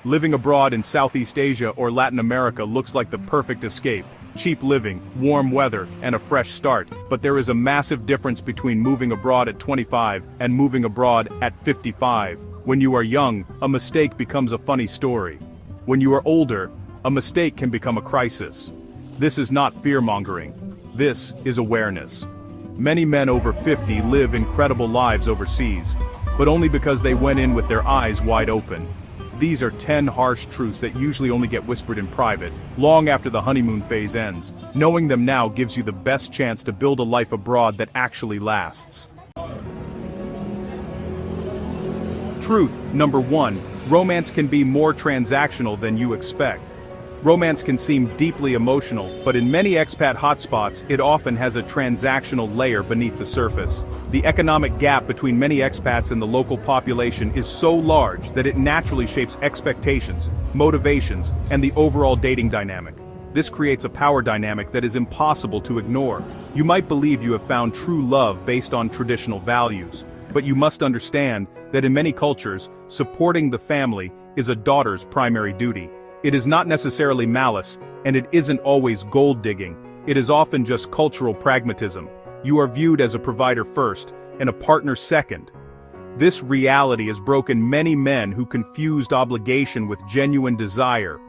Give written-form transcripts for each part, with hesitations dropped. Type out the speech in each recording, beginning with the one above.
Living abroad in Southeast Asia or Latin America looks like the perfect escape. Cheap living, warm weather, and a fresh start. But there is a massive difference between moving abroad at 25 and moving abroad at 55. When you are young, a mistake becomes a funny story. When you are older, a mistake can become a crisis. This is not fear-mongering. This is awareness. Many men over 50 live incredible lives overseas, but only because they went in with their eyes wide open. These are 10 harsh truths that usually only get whispered in private, long after the honeymoon phase ends. Knowing them now gives you the best chance to build a life abroad that actually lasts. Truth number 1. Romance can be more transactional than you expect. Romance can seem deeply emotional, but in many expat hotspots, it often has a transactional layer beneath the surface. The economic gap between many expats and the local population is so large that it naturally shapes expectations, motivations, and the overall dating dynamic. This creates a power dynamic that is impossible to ignore. You might believe you have found true love based on traditional values, but you must understand that in many cultures, supporting the family is a daughter's primary duty. It is not necessarily malice, and it isn't always gold-digging. It is often just cultural pragmatism. You are viewed as a provider first, and a partner second. This reality has broken many men who confused obligation with genuine desire.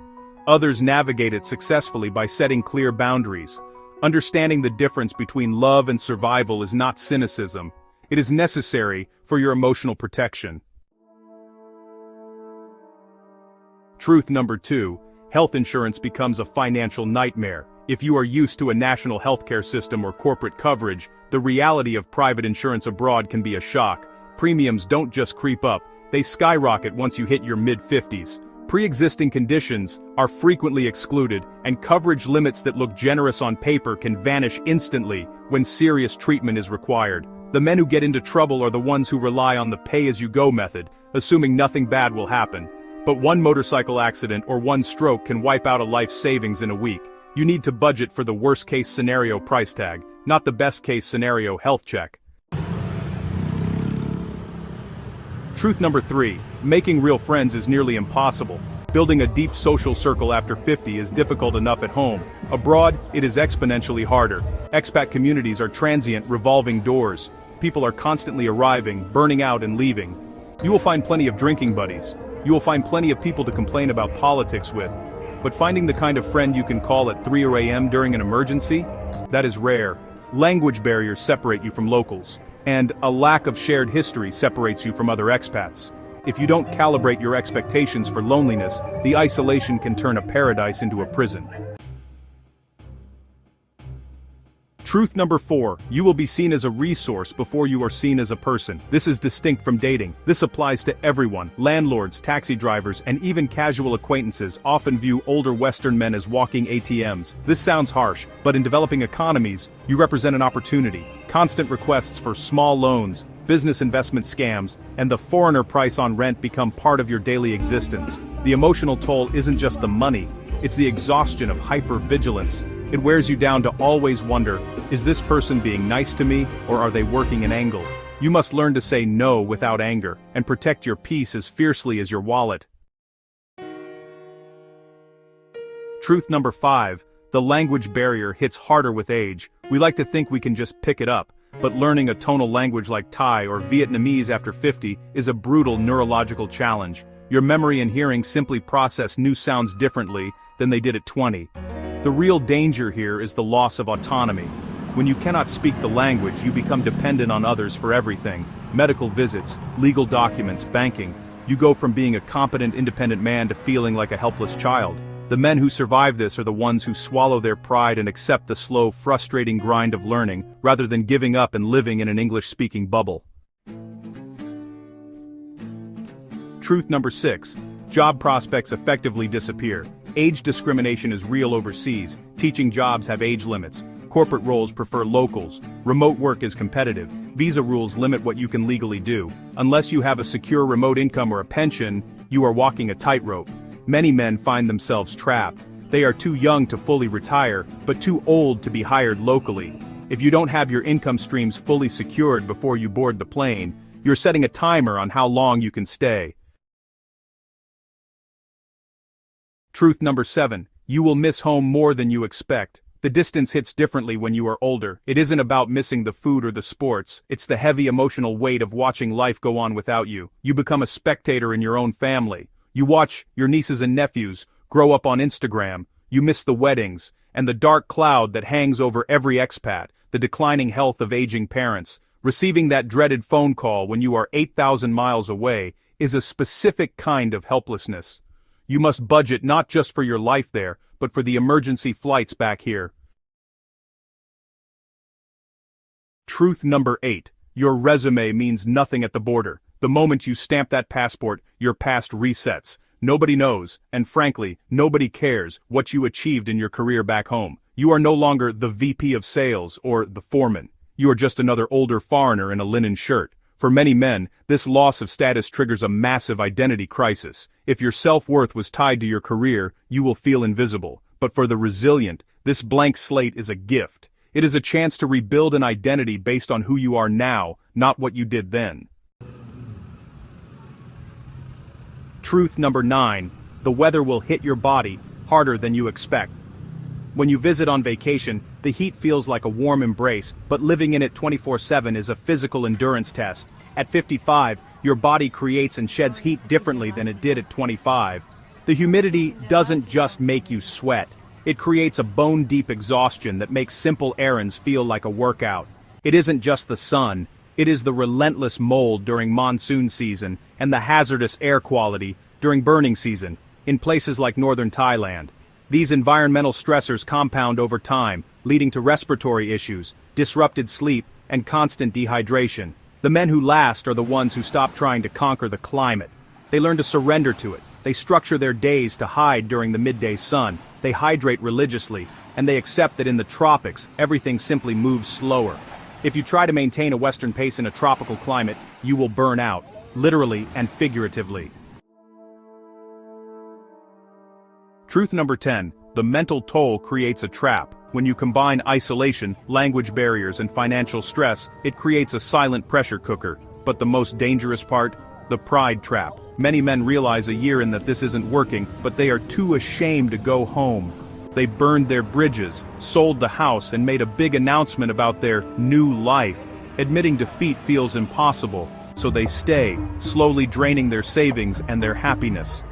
Others navigate it successfully by setting clear boundaries. Understanding the difference between love and survival is not cynicism. It is necessary for your emotional protection. Truth number 2. Health insurance becomes a financial nightmare. If you are used to a national healthcare system or corporate coverage, the reality of private insurance abroad can be a shock. Premiums don't just creep up, they skyrocket once you hit your mid-50s. Pre-existing conditions are frequently excluded, and coverage limits that look generous on paper can vanish instantly when serious treatment is required. The men who get into trouble are the ones who rely on the pay-as-you-go method, assuming nothing bad will happen. But one motorcycle accident or one stroke can wipe out a life's savings in a week. You need to budget for the worst-case scenario price tag, not the best-case scenario health check. Truth number 3. Making real friends is nearly impossible. Building a deep social circle after 50 is difficult enough at home. Abroad, it is exponentially harder. Expat communities are transient, revolving doors. People are constantly arriving, burning out, and leaving. You will find plenty of drinking buddies. You will find plenty of people to complain about politics with. But finding the kind of friend you can call at 3 a.m. during an emergency? That is rare. Language barriers separate you from locals. And a lack of shared history separates you from other expats. If you don't calibrate your expectations for loneliness, the isolation can turn a paradise into a prison. Truth number 4. You will be seen as a resource before you are seen as a person. This is distinct from dating. This applies to everyone. Landlords, taxi drivers, and even casual acquaintances often view older Western men as walking ATMs. This sounds harsh, but in developing economies, you represent an opportunity. Constant requests for small loans, business investment scams, and the foreigner price on rent become part of your daily existence. The emotional toll isn't just the money, it's the exhaustion of hyper-vigilance. It wears you down to always wonder, is this person being nice to me, or are they working an angle? You must learn to say no without anger, and protect your peace as fiercely as your wallet. Truth number 5. The language barrier hits harder with age. We like to think we can just pick it up, but learning a tonal language like Thai or Vietnamese after 50 is a brutal neurological challenge. Your memory and hearing simply process new sounds differently than they did at 20. The real danger here is the loss of autonomy. When you cannot speak the language, you become dependent on others for everything. Medical visits, legal documents, banking. You go from being a competent, independent man to feeling like a helpless child. The men who survive this are the ones who swallow their pride and accept the slow, frustrating grind of learning, rather than giving up and living in an English-speaking bubble. Truth number 6. Job prospects effectively disappear. Age discrimination is real overseas. Teaching jobs have age limits. Corporate roles prefer locals. Remote work is competitive. Visa rules limit what you can legally do. Unless you have a secure remote income or a pension, you are walking a tightrope. Many men find themselves trapped. They are too young to fully retire, but too old to be hired locally. If you don't have your income streams fully secured before you board the plane, you're setting a timer on how long you can stay. Truth number 7. You will miss home more than you expect. The distance hits differently when you are older. It isn't about missing the food or the sports, it's the heavy emotional weight of watching life go on without you. You become a spectator in your own family. You watch your nieces and nephews grow up on Instagram. You miss the weddings, and the dark cloud that hangs over every expat, the declining health of aging parents. Receiving that dreaded phone call when you are 8,000 miles away is a specific kind of helplessness. You must budget not just for your life there, but for the emergency flights back here. Truth number 8. Your resume means nothing at the border. The moment you stamp that passport, your past resets. Nobody knows, and frankly, nobody cares what you achieved in your career back home. You are no longer the VP of sales or the foreman. You are just another older foreigner in a linen shirt. For many men, this loss of status triggers a massive identity crisis. If your self-worth was tied to your career, you will feel invisible. But for the resilient, this blank slate is a gift. It is a chance to rebuild an identity based on who you are now, not what you did then. Truth number 9. The weather will hit your body harder than you expect. When you visit on vacation, the heat feels like a warm embrace, but living in it 24/7 is a physical endurance test. At 55, your body creates and sheds heat differently than it did at 25. The humidity doesn't just make you sweat. It creates a bone-deep exhaustion that makes simple errands feel like a workout. It isn't just the sun, it is the relentless mold during monsoon season and the hazardous air quality during burning season, in places like northern Thailand. These environmental stressors compound over time, leading to respiratory issues, disrupted sleep, and constant dehydration. The men who last are the ones who stop trying to conquer the climate. They learn to surrender to it. They structure their days to hide during the midday sun. They hydrate religiously, and they accept that in the tropics, everything simply moves slower. If you try to maintain a Western pace in a tropical climate, you will burn out, literally and figuratively. Truth number 10. The mental toll creates a trap. When you combine isolation, language barriers, and financial stress, it creates a silent pressure cooker. But the most dangerous part? The pride trap. Many men realize a year in that this isn't working, but they are too ashamed to go home. They burned their bridges, sold the house, and made a big announcement about their new life. Admitting defeat feels impossible, so they stay, slowly draining their savings and their happiness.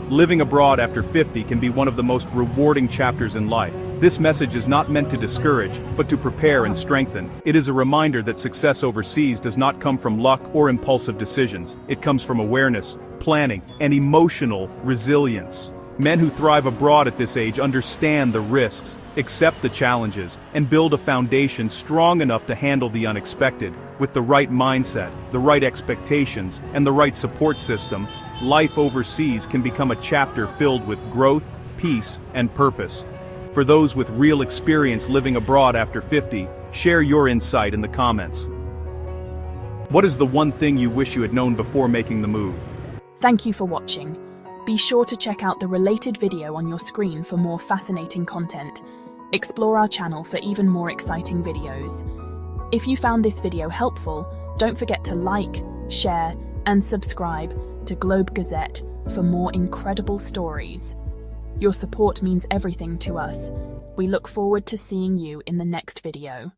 Living abroad after 50 can be one of the most rewarding chapters in life. This message is not meant to discourage, but to prepare and strengthen. It is a reminder that success overseas does not come from luck or impulsive decisions. It comes from awareness, planning, and emotional resilience. Men who thrive abroad at this age understand the risks, accept the challenges, and build a foundation strong enough to handle the unexpected. With the right mindset, the right expectations, and the right support system, life overseas can become a chapter filled with growth, peace, and purpose. For those with real experience living abroad after 50, share your insight in the comments. What is the one thing you wish you had known before making the move? Thank you for watching. Be sure to check out the related video on your screen for more fascinating content. Explore our channel for even more exciting videos. If you found this video helpful, don't forget to like, share, and subscribe to Globe Gazette for more incredible stories. Your support means everything to us. We look forward to seeing you in the next video.